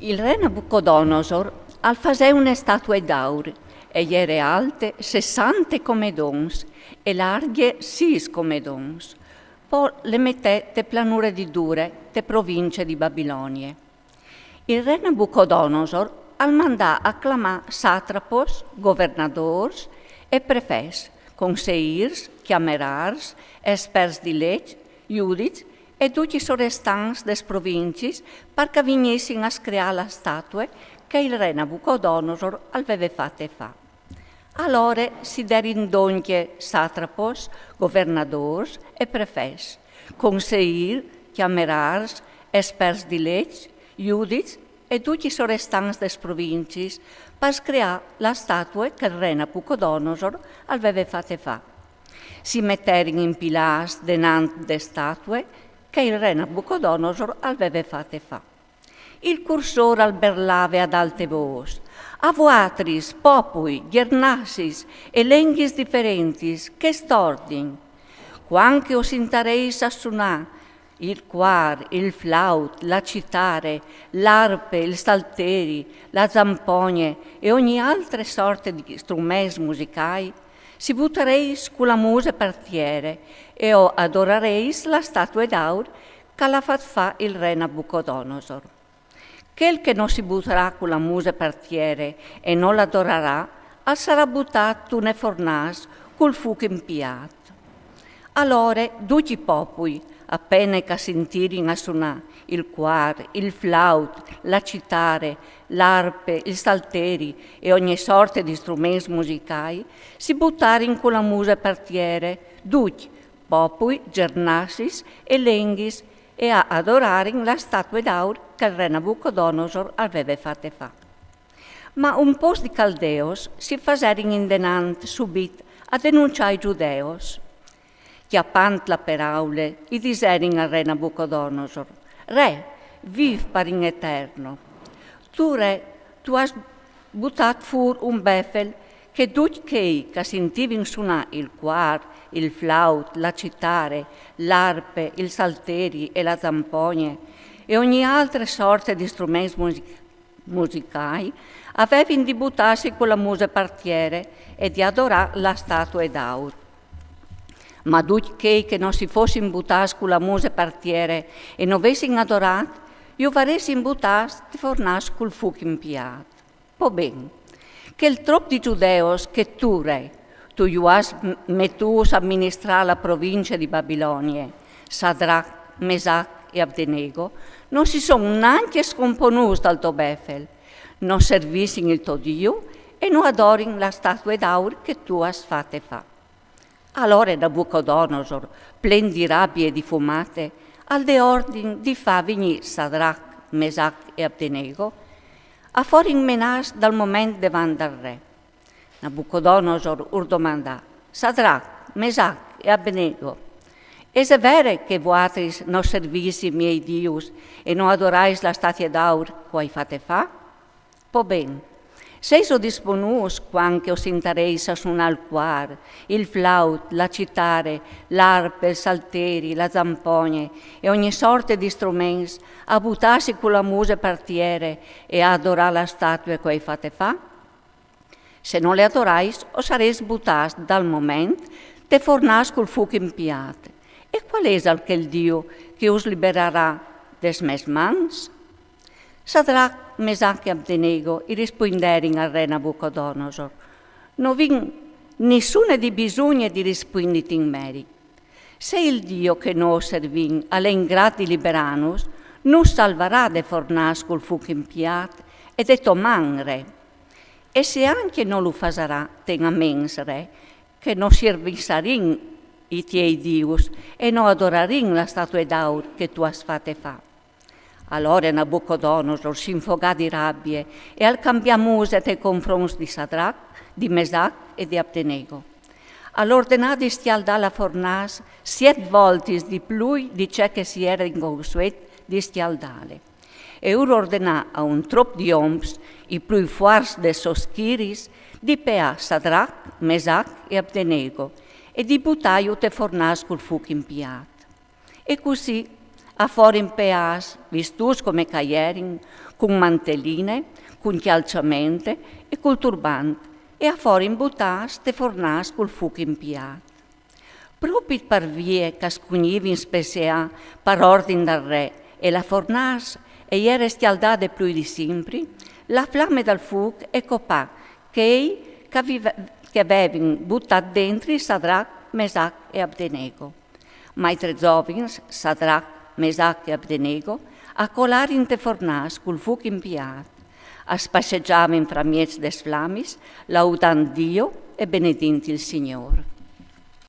Il re Nabucodonosor al fasè une statue d'aur, e iere alte 60 comedons, e larghe 6 comedons. Poi le mette te planure di dure, te province di Babilonie. Il re Nabucodonosor al mandà acclamà satrapos, governadors e prefès, conseirs, chiamerars, esperts di legge, giudici e tutti i sorestants des provincis perché vignessin a screare la statue che il re Nabucodonosor aveva fatte fa. Allora si derin donche satrapos, governadors e prefès, conseir, chiamerars, esperts di legge, giudici e tutti i sorestants des provincis per screare la statue che il re Nabucodonosor aveva fatte fa. Si metterin in pilars denant de statue che il re Nabucodonosor aveva fatte fa. Il cursor alberlave ad alte voci, avoatris, popui, gernassis e lenghis differentis, che stordin, quanche os intareis a suonà, il quar, il flaut, la citare, l'arpe, il salteri, la zampogne e ogni altra sorte di strumenti musicali, si buttereis con la muse partiere e o adorareis la statua d'aur che l'ha fatto fa il re Nabucodonosor. Quel che non si butterà con la muse partiere e non l'adorerà, al sarà buttato ne fornas col fuoco impiato. Allora, tutti i popoli, appena che sentirin a suonà il quar, il flaut, la citare, l'arpe, il salteri e ogni sorta di strumenti musicali, si buttarin con la muse partiere, tutti, popui, gernassis e lenghis, e a adorarin la statua d'aur che il re Nabucodonosor aveva fatte fa. Ma un po' di caldeos si faserin indenant subit a denunciare i giudeos. Chiappant la paraule, i diserin al re Nabucodonosor: Re, viv per in eterno. Tu, re, tu has buttat fur un befel che tutti quei che sentivin suonà il quar, il flaut, la citare, l'arpe, il salteri e la zampogne e ogni altra sorta di strumenti musicali, avevin di buttarsi con la muse partiere e di adorare la statua d'aur. Ma tutti quei che non si fossin buttati con la muse partiere e non avessin adorato, io varessin buttati di fornas col fuoco impiato. Po ben, che il troppo di giudeos che tu, re, tu has mettus a amministrare la provincia di Babilonie, Sadrach, Mesach e Abdenego, non si sono neanche scomponuti dal tuo befel, non servissin il tuo Dio e non adorin la statua d'aur che tu has fatte fa. Allora Nabucodonosor, plen di rabbia e di fumate, al de ordin di fa venire Sadrach, Mesach e Abdenego a forin menas dal momento davanti al re. Nabucodonosor domandà: Sadrach, Mesach e Abdenego, è vero che voi non servisi i miei dios e non adorais la statua d'aur che hai fatte fa? Po ben, sei disponus quanche os intereis a suonare il quar, il flaut, la citare, l'arpe, il salteri, la zampogne e ogni sorta di strumenti a buttarsi con la muse partiere e a adorare la statua che hai fatte fa? Se non le adorais, o sareis buttati dal momento te fornas col fuoco impiato. E qual è il Dio che us libererà des mes mans? Sadrach, Mesach e Abdenego i risponderin al re Nabucodonosor: non vin nessuna di bisogno di rispondere in merito. Se il Dio che noi servin alle ingrati liberanus, non salverà de fornas col fuoco impiato e de toman, re. E se anche non lo farà, ten a mens, re, che non servisarin i tuoi dios e non adorarin la statua d'aur che tu has fatte fa. Allora Nabucodonosor si infogò di rabbia e al cambiamuse nei confronti di Sadrach, di Mesach e di Abdenego. All'ordinò di stialdare la fornas 7 volte di più di ciò che si era inconsueto di stialdare. E ora ordinò a un troppo di oms, i più forti dei soschiris, di peà Sadrach, Mesach e Abdenego e di buttare te fornas col fuoco impiato. E così a fuori in peas, vistus come caierin, con mantelline, con chialciamente e col turbante, e a fuori in butas te fornas col fuoco impiato. Proprio per vie che scugnivi in spesea per ordine del re e la fornas e era stialdata più di sempre, la fiamma del fuoco è copà che avevano buttato dentro Sadrach, Mesach e Abdenego. Ma i tre giovani, Sadrach, Mesach e Abdenego, a colare in te fornas col fuoco impiato, a spaseggiare in framiez des flammis, laudando Dio e benedinti il Signore.